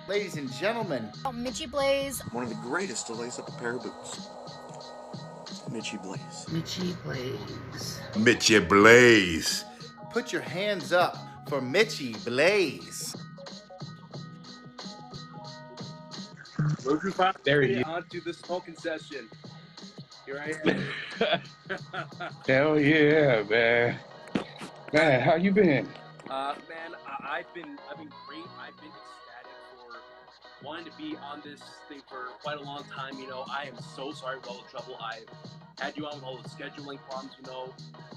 Ladies and gentlemen, Mitchie Blaze. One of the greatest to lace up a pair of boots. Mitchie Blaze. Mitchie Blaze. Mitchie Blaze. put your hands up for Mitchie Blaze. There you go. Onto the smoking session. Here I am. Hell yeah, man. Man, how you been? Man, I've been great. I've been ecstatic for wanting to be on this thing for quite a long time. You know, I am so sorry for all the trouble I've had you on with all the scheduling problems. You know,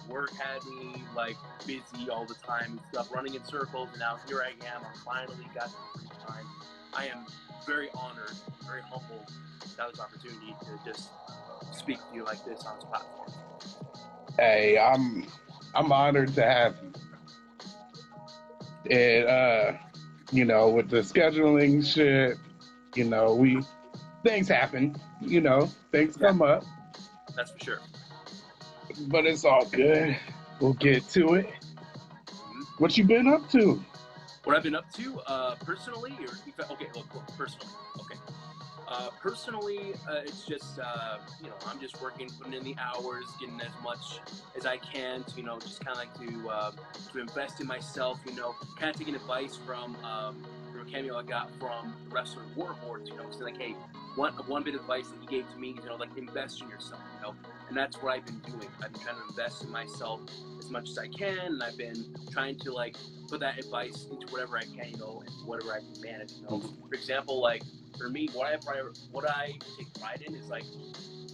work had me like busy all the time and stuff, running in circles. And now here I am. I finally got the free time. I am very honored, very humbled to have this opportunity to just speak to you like this on this platform. Hey, I'm honored to have you. And you know, with the scheduling shit, you know, things happen, you know, things come up. That's for sure. But it's all good. We'll get to it. What you been up to? What I've been up to, personally, or okay, look, personally, okay. Personally, it's just, you know, I'm just working, putting in the hours, getting as much as I can to, you know, just kind of like to invest in myself, you know, kind of taking advice from a cameo I got from the wrestler WARHORSE, you know, saying like, hey, one bit of advice that he gave to me is, you know, like invest in yourself, you know, and that's what I've been doing. I've been trying to invest in myself as much as I can, and I've been trying to like put that advice into whatever I can, you know, and whatever I can manage, you know. For example, like for me, what I take pride in is like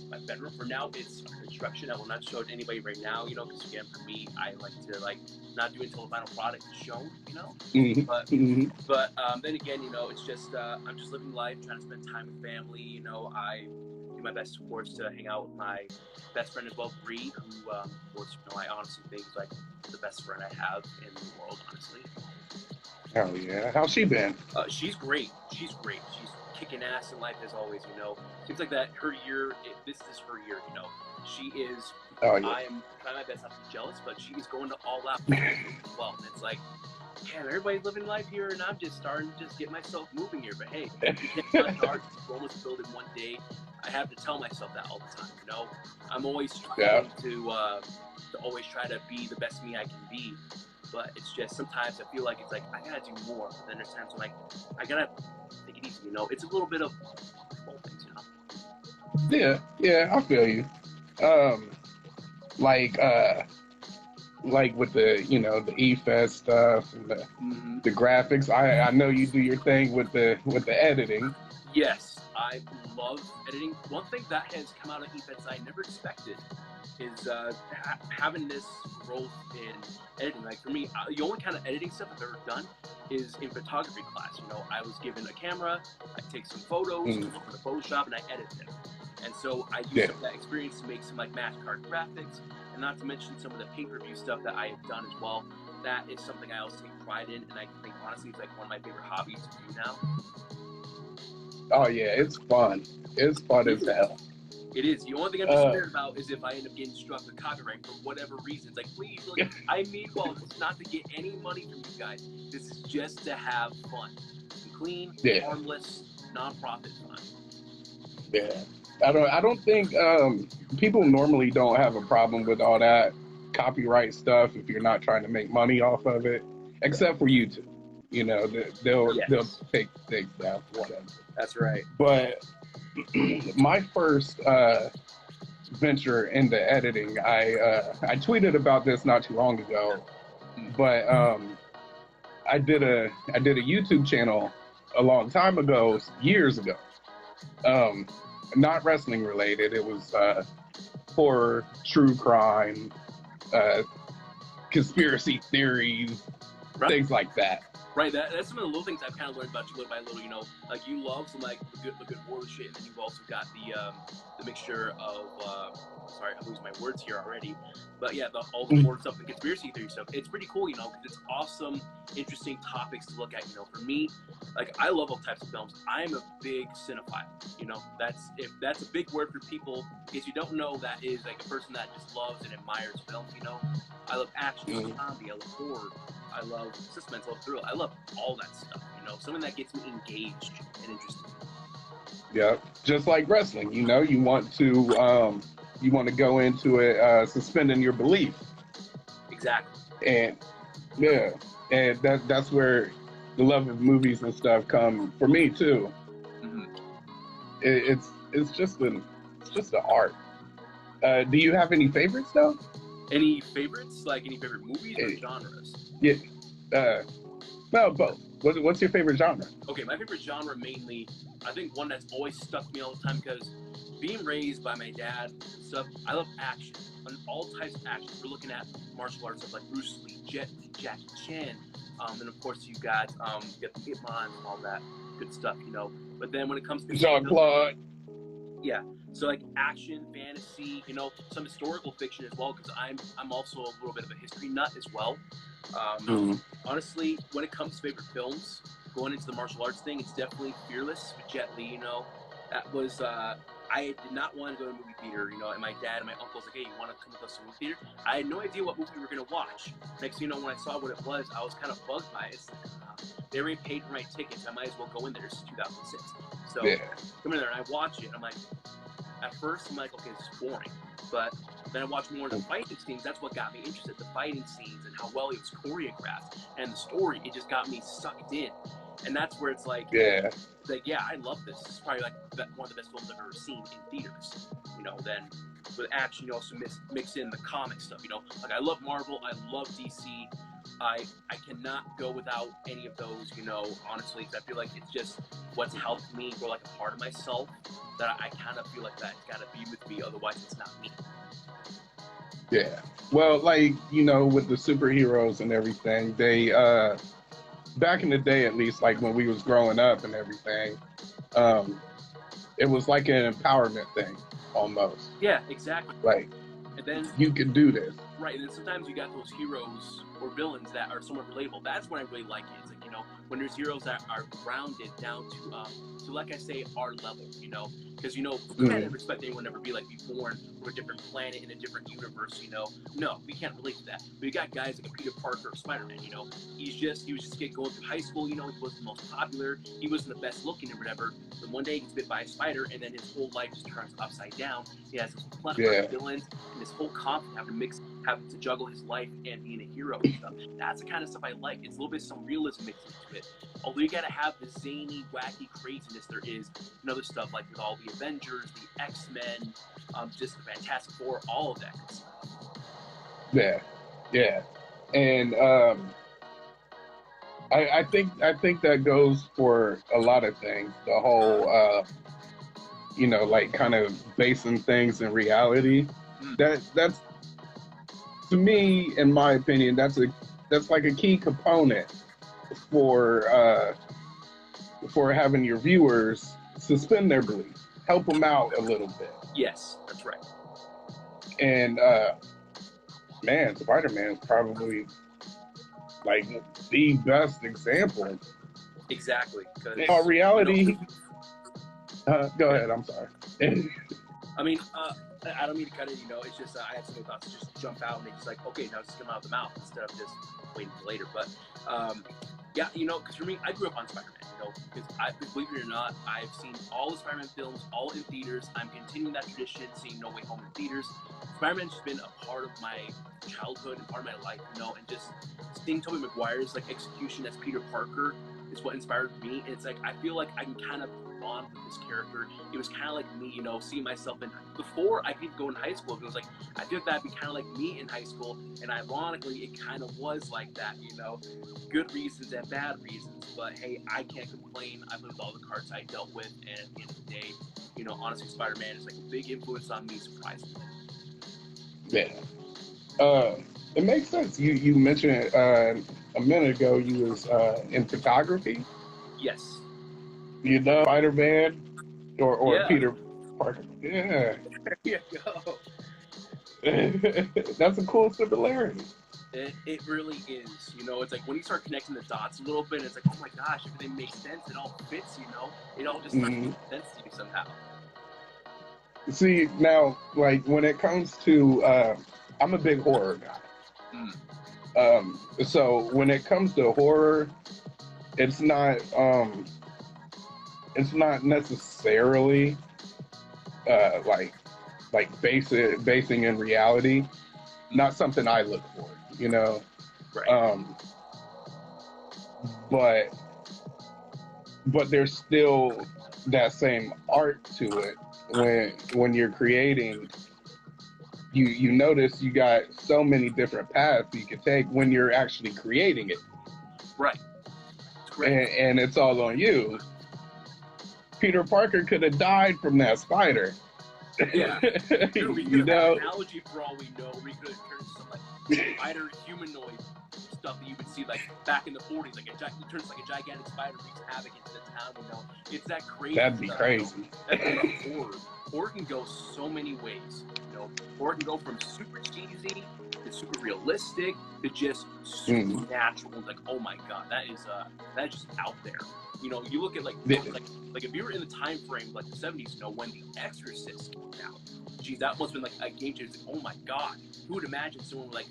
my bedroom. For now, it's construction. I will not show it to anybody right now, you know, because again, for me, I like to like not do it until the final product is shown, you know. But then again, you know, it's just I'm just living life, trying to spend time with family. You know, I do my best, of course, to hang out with my best friend as well, Bree, who, of course, you know, I honestly think is like the best friend I have in the world, honestly. Hell yeah. How's she been? She's great. She's great. She's kicking ass in life as always, you know. Seems like that her year, this is her year, you know. She is, I am trying my best not to be jealous, but she is going to all out as well. And it's like, damn, everybody's living life here, and I'm just starting to just get myself moving here. But hey, you can't start, you almost build it one day. I have to tell myself that all the time, you know. I'm always trying to always try to be the best me I can be. But it's just sometimes I feel like it's like I gotta do more. But then there's times I'm like I gotta take it easy, you know. It's a little bit of both things, you know. Yeah, I feel you. Like with the, you know, the E-Fest stuff and the graphics. I know you do your thing with the editing. Yes, I love editing. One thing that has come out of E-Fest I never expected is having this growth in editing. Like for me, the only kind of editing stuff I've ever done is in photography class. You know, I was given a camera, I take some photos, put them in the Photoshop, and I edit them. And so I use some of that experience to make some like match card graphics, and not to mention some of the pay-per-view stuff that I have done as well. That is something I also take pride in, and I think honestly it's like one of my favorite hobbies to do now. Oh yeah, it's fun. It's fun as hell. It is. The only thing I'm just scared about is if I end up getting struck with copyright for whatever reasons. Like, please, like, I mean, well, it's not to get any money from you guys. This is just to have fun. Clean, harmless, non-profit fun. Yeah. I don't think people normally don't have a problem with all that copyright stuff if you're not trying to make money off of it, except for YouTube. You know, they'll take things down, whatever. That's right. But my first venture into editing, I tweeted about this not too long ago, but I did a YouTube channel a long time ago, years ago. Not wrestling related. It was horror, true crime, conspiracy theories, things like that. Right, that's some of the little things I've kind of learned about you little by little. You know, like you love some like the good horror shit, and then you've also got the mixture of sorry, I'm losing my words here already. But yeah, all the horror stuff, the conspiracy theory stuff. It's pretty cool, you know, because it's awesome, interesting topics to look at. You know, for me, like I love all types of films. I'm a big cinephile. You know, that's a big word for people. If you don't know, that is like a person that just loves and admires films. You know, I love action, I love comedy, I love horror. I love suspense, I love thrill. I love all that stuff, you know, something that gets me engaged and interested. Yeah, just like wrestling, you know, you want to go into it suspending your belief. Exactly. And yeah, and that's where the love of movies and stuff come for me too. Mm-hmm. It's just an art. Do you have any favorites though? Any favorites? Like any favorite movies or genres? Yeah. Well, both. What's your favorite genre? Okay, my favorite genre mainly, I think one that's always stuck me all the time because being raised by my dad and stuff, I love action. And all types of action. We're looking at martial arts stuff like Bruce Lee, Jet Li, Jackie Chan, and of course you got the Hitman and all that good stuff, you know. But then when it comes to Jean-Claude. Yeah, so like action, fantasy, you know, some historical fiction as well, because I'm also a little bit of a history nut as well. Honestly, when it comes to favorite films, going into the martial arts thing, it's definitely Fearless with Jet Li. You know, that was I did not want to go to a movie theater. You know, and my dad and my uncle was like, "Hey, you want to come with us to a movie theater?" I had no idea what movie we were gonna watch. Next thing you know, when I saw what it was, I was kind of bugged by it. It's like, they already paid for my tickets. I might as well go in there. This is 2006. So come in there and I watch it. And I'm like, at first I'm like, okay, this is boring. But then I watched more of the fighting scenes. That's what got me interested. The fighting scenes and how well it was choreographed and the story. It just got me sucked in. And that's where it's like, yeah, I love this. This is probably like one of the best films I've ever seen in theaters. You know, then with action, you also mix in the comic stuff. You know, like I love Marvel, I love DC. I cannot go without any of those, you know, honestly, because I feel like it's just what's helped me grow like a part of myself that I kind of feel like that's got to be with me, otherwise it's not me. Yeah. Well, like, you know, with the superheroes and everything, they, back in the day, at least, like when we was growing up and everything, it was like an empowerment thing, almost. Yeah, exactly. Like, and then you can do this. Right, and then sometimes you got those heroes or villains that are somewhat relatable. That's when I really like it. It's like, you know, when there's heroes that are grounded down to like I say, our level, you know, because, you know, we can't expect anyone to ever be born from a different planet in a different universe, you know. No, we can't relate to that. But you got guys like a Peter Parker or Spider-Man, you know. He was just going through high school, you know, he wasn't the most popular, he wasn't the best looking or whatever. Then one day he gets bit by a spider, and then his whole life just turns upside down. He has this plethora of villains, and this whole conflict having to juggle his life and being a hero and stuff. That's the kind of stuff I like. It's a little bit some realism mixed into it. Although you gotta have the zany, wacky craziness there is in other stuff, like with all the Avengers, the X-Men, just the Fantastic Four, all of that good stuff. Yeah. And I think that goes for a lot of things. The whole you know, like kind of basing things in reality. That's to me, in my opinion, that's like a key component for having your viewers suspend their belief, help them out a little bit. Yes, that's right. And man, Spider-Man is probably like the best example. Exactly. In reality, go ahead. I'm sorry. I mean, I don't mean to cut it. You know, it's just I had some thoughts just jump out and it's just like, okay, now just come out of the mouth instead of just waiting for later. But yeah, you know, because for me, I grew up on Spider-Man. You know, because believe it or not, I've seen all the Spider-Man films, all in theaters. I'm continuing that tradition, seeing No Way Home in theaters. Spider-Man's just been a part of my childhood and part of my life, you know, and just seeing Tobey Maguire's like execution as Peter Parker is what inspired me. And it's like I feel like I can kind of bond with this character. It was kind of like me, you know, seeing myself in before I could go in high school. It was like I feel like that'd be kind of like me in high school, and ironically, it kind of was like that, you know, good reasons and bad reasons. But hey, I can't complain. I played with all the cards I dealt with, and at the end of the day, you know, honestly, Spider-Man is like a big influence on me, surprisingly. Yeah. It makes sense. You mentioned a minute ago you was in photography. Yes. You know, Spider-Man or Yeah. Peter Parker. Yeah, There you go. that's a cool similarity. It really is. You know, it's like when you start connecting the dots a little bit, it's like, oh my gosh, everything makes sense. It all fits. You know, it all just starts to make sense to you somehow. See, now, like when it comes to, I'm a big horror guy. So when it comes to horror, it's not necessarily like basing in reality. Not something I look for, you know. Right. But there's still that same art to it when you're creating. You notice you got so many different paths you can take when you're actually creating it. Right. Correct. And it's all on you. Peter Parker could have died from that spider. Yeah. Dude, we You could have had know? an analogy for all we know. We could have turned some like spider humanoid stuff that you would see like back in the 40s. Like he turns like a gigantic spider, wreaks havoc into the town. You know, it's that crazy. That'd be stuff, crazy. You know? That's about horror. Horror can go so many ways. You know, horror can go from super cheesy to super realistic to just supernatural. Like, oh my god, that is just out there. You know, you look at like if you were in the time frame like the 70s, you know, when The Exorcist came out, geez, that must have been like a game changer. Like, oh my god, who would imagine someone would like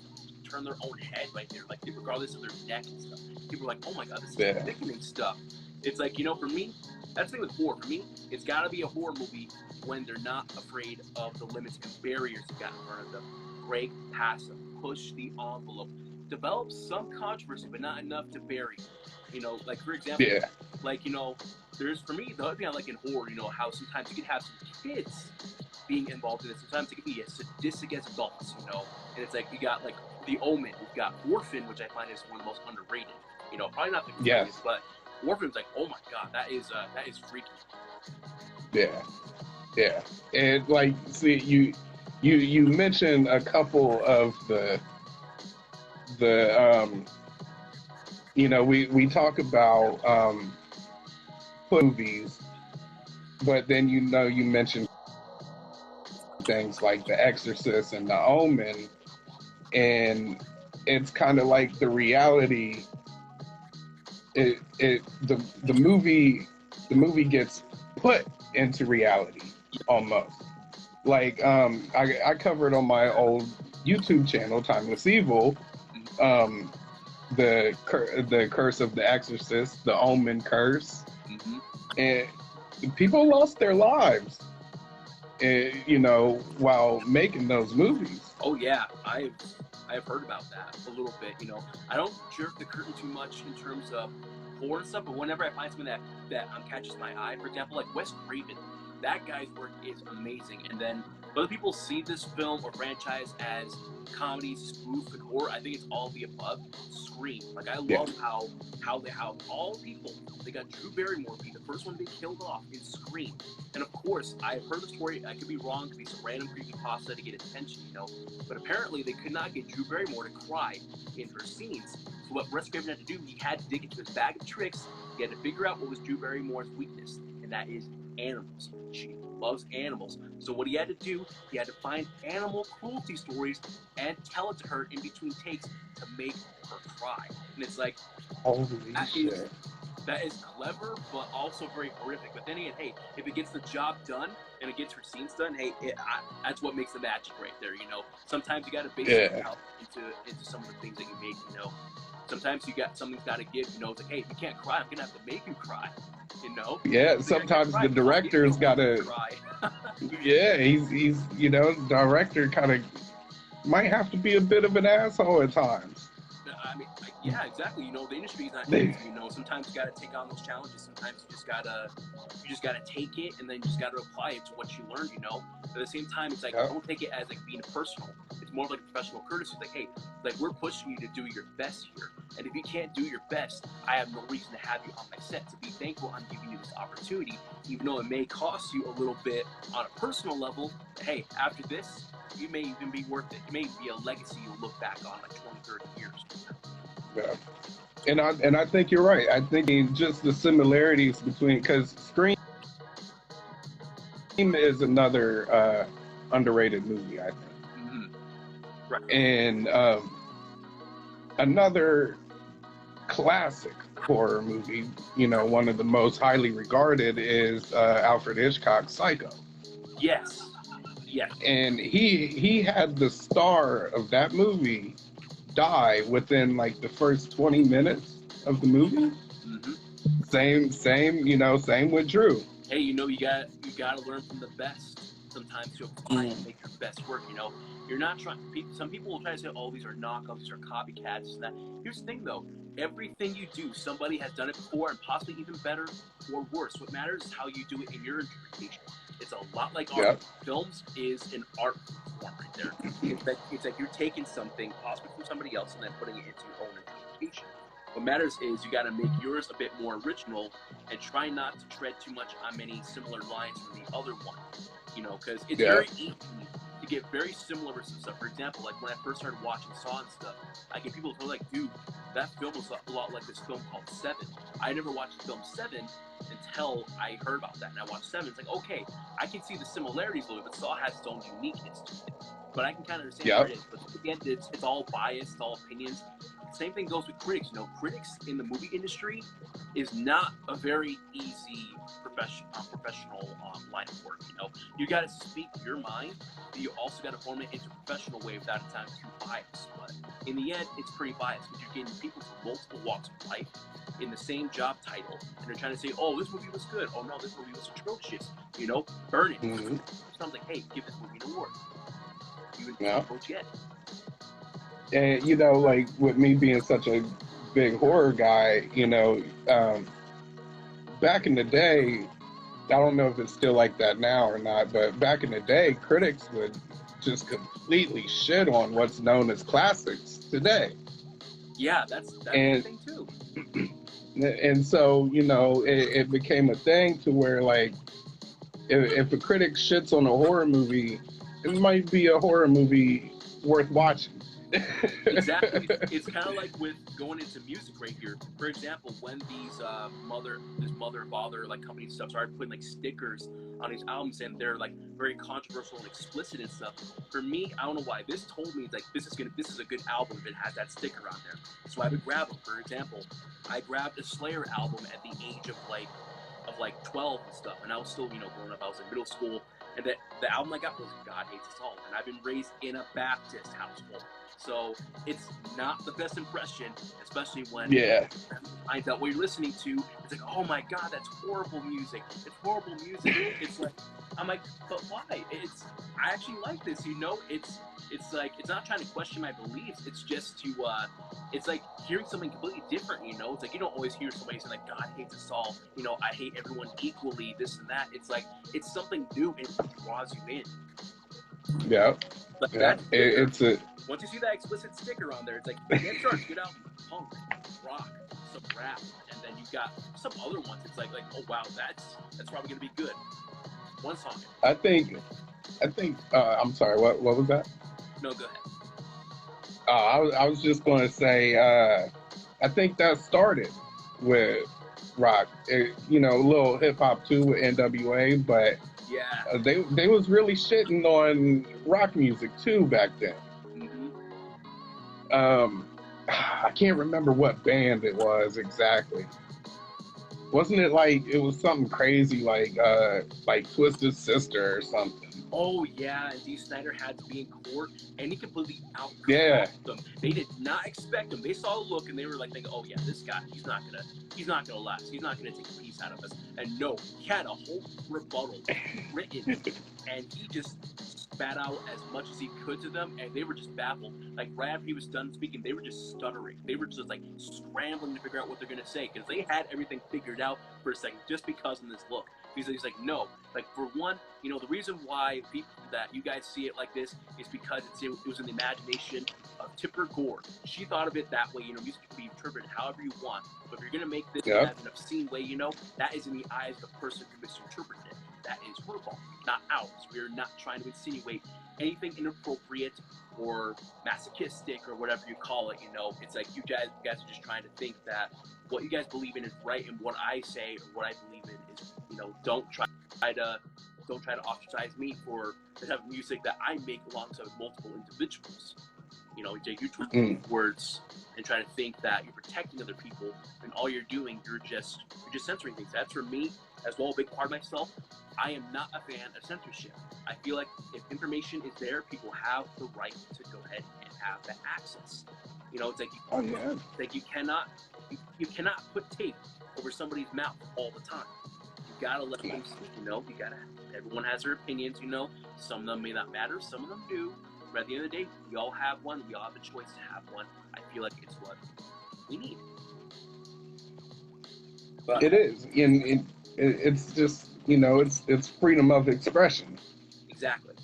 turn their own head right there, like regardless of their neck and stuff. People are like, oh my god, this is sickening stuff. It's like, you know, for me, that's the thing with horror. For me, it's got to be a horror movie when they're not afraid of the limits and barriers that got in front of them. Break past them, push the envelope, develop some controversy, but not enough to bury. You know, like for example, like, you know, there's, for me, the other thing I like in horror, you know, how sometimes you can have some kids being involved in it. Sometimes it can be as sadistic as adults, you know, and it's like you got like The Omen, you've got Orphan, which I find is one of the most underrated. You know, probably not the greatest, but Orphan's like, oh my god, that is freaky. Yeah, and like, see, you mentioned a couple of the you know, we talk about movies, but then, you know, you mentioned things like The Exorcist and The Omen, and it's kind of like the reality. The movie gets put into reality almost. Like I covered on my old YouTube channel, Timeless Evil, the curse of The Exorcist, the Omen curse, and people lost their lives, you know, while making those movies. Oh yeah, I've heard about that a little bit. You know, I don't jerk the curtain too much in terms of horror and stuff, but whenever I find something that catches my eye, for example, like Wes Craven, that guy's work is amazing. And then whether people see this film or franchise as comedy, spoof, and horror, I think it's all the above. Scream, like I love how they have all people. They got Drew Barrymore be the first one they killed off in Scream, and of course I've heard the story. I could be wrong. Could be some random creepypasta to get attention, you know. But apparently they could not get Drew Barrymore to cry in her scenes. So what Wes Craven had to do, he had to dig into his bag of tricks. He had to figure out what was Drew Barrymore's weakness, and that is animals. She loves animals. So what he had to do, he had to find animal cruelty stories and tell it to her in between takes to make her cry. And it's like, holy shit. That is clever, but also very horrific. But then again, hey, if it gets the job done and it gets her scenes done, hey, that's what makes the magic right there. You know, sometimes you got to base it out into some of the things that you make. You know, sometimes something's got to give. You know, it's like, hey, if you can't cry, I'm gonna have to make you cry. You know? Yeah, sometimes the director's got to. Yeah, he's you know, director kind of might have to be a bit of an asshole at times. I mean, yeah, exactly. You know, the industry is not easy. You know, sometimes you got to take on those challenges. Sometimes you just gotta take it, and then you just gotta apply it to what you learned. You know, but at the same time, it's like don't take it as like being personal. It's more like professional courtesy. It's like, hey, like we're pushing you to do your best here, and if you can't do your best, I have no reason to have you on my set. To be thankful, I'm giving you this opportunity, even though it may cost you a little bit on a personal level. Hey, after this, you may even be worth it. It may be a legacy you'll look back on like 20, 30 years. Yeah. And I think you're right. I think just the similarities between, because Scream is another underrated movie, I think. Mm-hmm. Right. And another classic horror movie, you know, one of the most highly regarded is Alfred Hitchcock's Psycho. Yes. Yes. And he had the star of that movie die within like the first 20 minutes of the movie. Mm-hmm. Same, you know, same with Drew. Hey, you know, you gotta learn from the best. Sometimes to apply and make your best work. You know, you're not trying. Some people will try to say, "Oh, these are knockoffs, these are copycats." And that. Here's the thing, though: everything you do, somebody has done it before, and possibly even better or worse. What matters is how you do it in your interpretation. It's a lot like art. Yep. Films is an art form right there. It's like you're taking something possibly from somebody else and then putting it into your own interpretation. What matters is you got to make yours a bit more original and try not to tread too much on many similar lines from the other one. You know, because it's very easy to get very similar with some stuff. For example, like when I first started watching Saw and stuff, I get people who are like, dude, that film was a lot like this film called Seven. I never watched the film Seven until I heard about that, and I watched Seven. It's like, okay, I can see the similarities a little bit, but Saw has its own uniqueness to it. But I can kind of understand where it is. But again, it's all biased, it's all opinions. Same thing goes with critics. You know, critics in the movie industry is not a very easy professional line of work. You know, you got to speak your mind, but you also got to form it into a professional way without it sounding too biased. But in the end, it's pretty biased because you're getting people from multiple walks of life in the same job title, and they're trying to say, "Oh, this movie was good. Oh no, this movie was atrocious." You know, burn it. Mm-hmm. Something. Hey, give this movie an award. You approach yet. And you know, like with me being such a big horror guy, you know, back in the day, I don't know if it's still like that now or not, but back in the day, critics would just completely shit on what's known as classics today. Yeah, that's the thing too. And so, you know, it became a thing to where, like, if a critic shits on a horror movie, it might be a horror movie worth watching. Exactly. It's kind of like with going into music right here. For example, when these mother and father like company and stuff started putting like stickers on these albums, and they're like very controversial and explicit and stuff. For me, I don't know why. This told me like this is a good album if it has that sticker on there. So I would grab them. For example, I grabbed a Slayer album at the age of like 12 and stuff, and I was still, you know, growing up. I was in middle school, and the album I got was God Hates Us All, and I've been raised in a Baptist household. So it's not the best impression, especially when finds out what you're listening to. It's like, oh my God, that's horrible music. It's horrible music. It's like, I'm like, but why? I actually like this, you know? It's like, it's not trying to question my beliefs. It's just to, it's like hearing something completely different, you know? It's like, you don't always hear somebody saying like, God hates us all. You know, I hate everyone equally, this and that. It's like, it's something new and it draws you in. Yeah. Like it's a... Once you see that explicit sticker on there, it's like, get started, get out punk, rock, some rap, and then you got some other ones. It's like, oh wow, that's probably gonna be good. One song. I think. I'm sorry. What was that? No, go ahead. I was just going to say. I think that started with rock. You know, a little hip hop too with NWA, but yeah, they was really shitting on rock music too back then. I can't remember what band it was exactly. Wasn't it like it was something crazy like Twisted Sister or something? Oh yeah, and Dee Snider had to be in court, and he completely outclassed them. They did not expect him. They saw the look, and they were like, thinking, "Oh yeah, this guy, he's not gonna last. He's not gonna take a piece out of us." And no, he had a whole rebuttal written, and he just spat out as much as he could to them, and they were just baffled. Like right after he was done speaking, they were just stuttering. They were just like scrambling to figure out what they're gonna say because they had everything figured out for a second, just because of this look. He's like, no, like for one, you know, the reason why that you guys see it like this is because it was in the imagination of Tipper Gore. She thought of it that way. You know, music can be interpreted however you want, but if you're gonna make this in an obscene way, you know, that is in the eyes of the person who misinterpreted it. that is her fault, not ours. We're not trying to insinuate anything inappropriate or masochistic or whatever you call it. You know, it's like you guys are just trying to think that what you guys believe in is right, and what I say or what I believe in is, you know, don't try to ostracize me for the type of music that I make alongside with multiple individuals. You know, you twist words and try to think that you're protecting other people, and all you're doing, you're just censoring things. That's for me as well, a big part of myself. I am not a fan of censorship. I feel like if information is there, people have the right to go ahead and have that access. You know, it's like you cannot put tape over somebody's mouth all the time. You gotta let them speak. You know, everyone has their opinions. You know, some of them may not matter, some of them do. But at the end of the day, we all have one. We all have a choice to have one. I feel like it's what we need. But it is, and it's just, you know, it's freedom of expression. Exactly.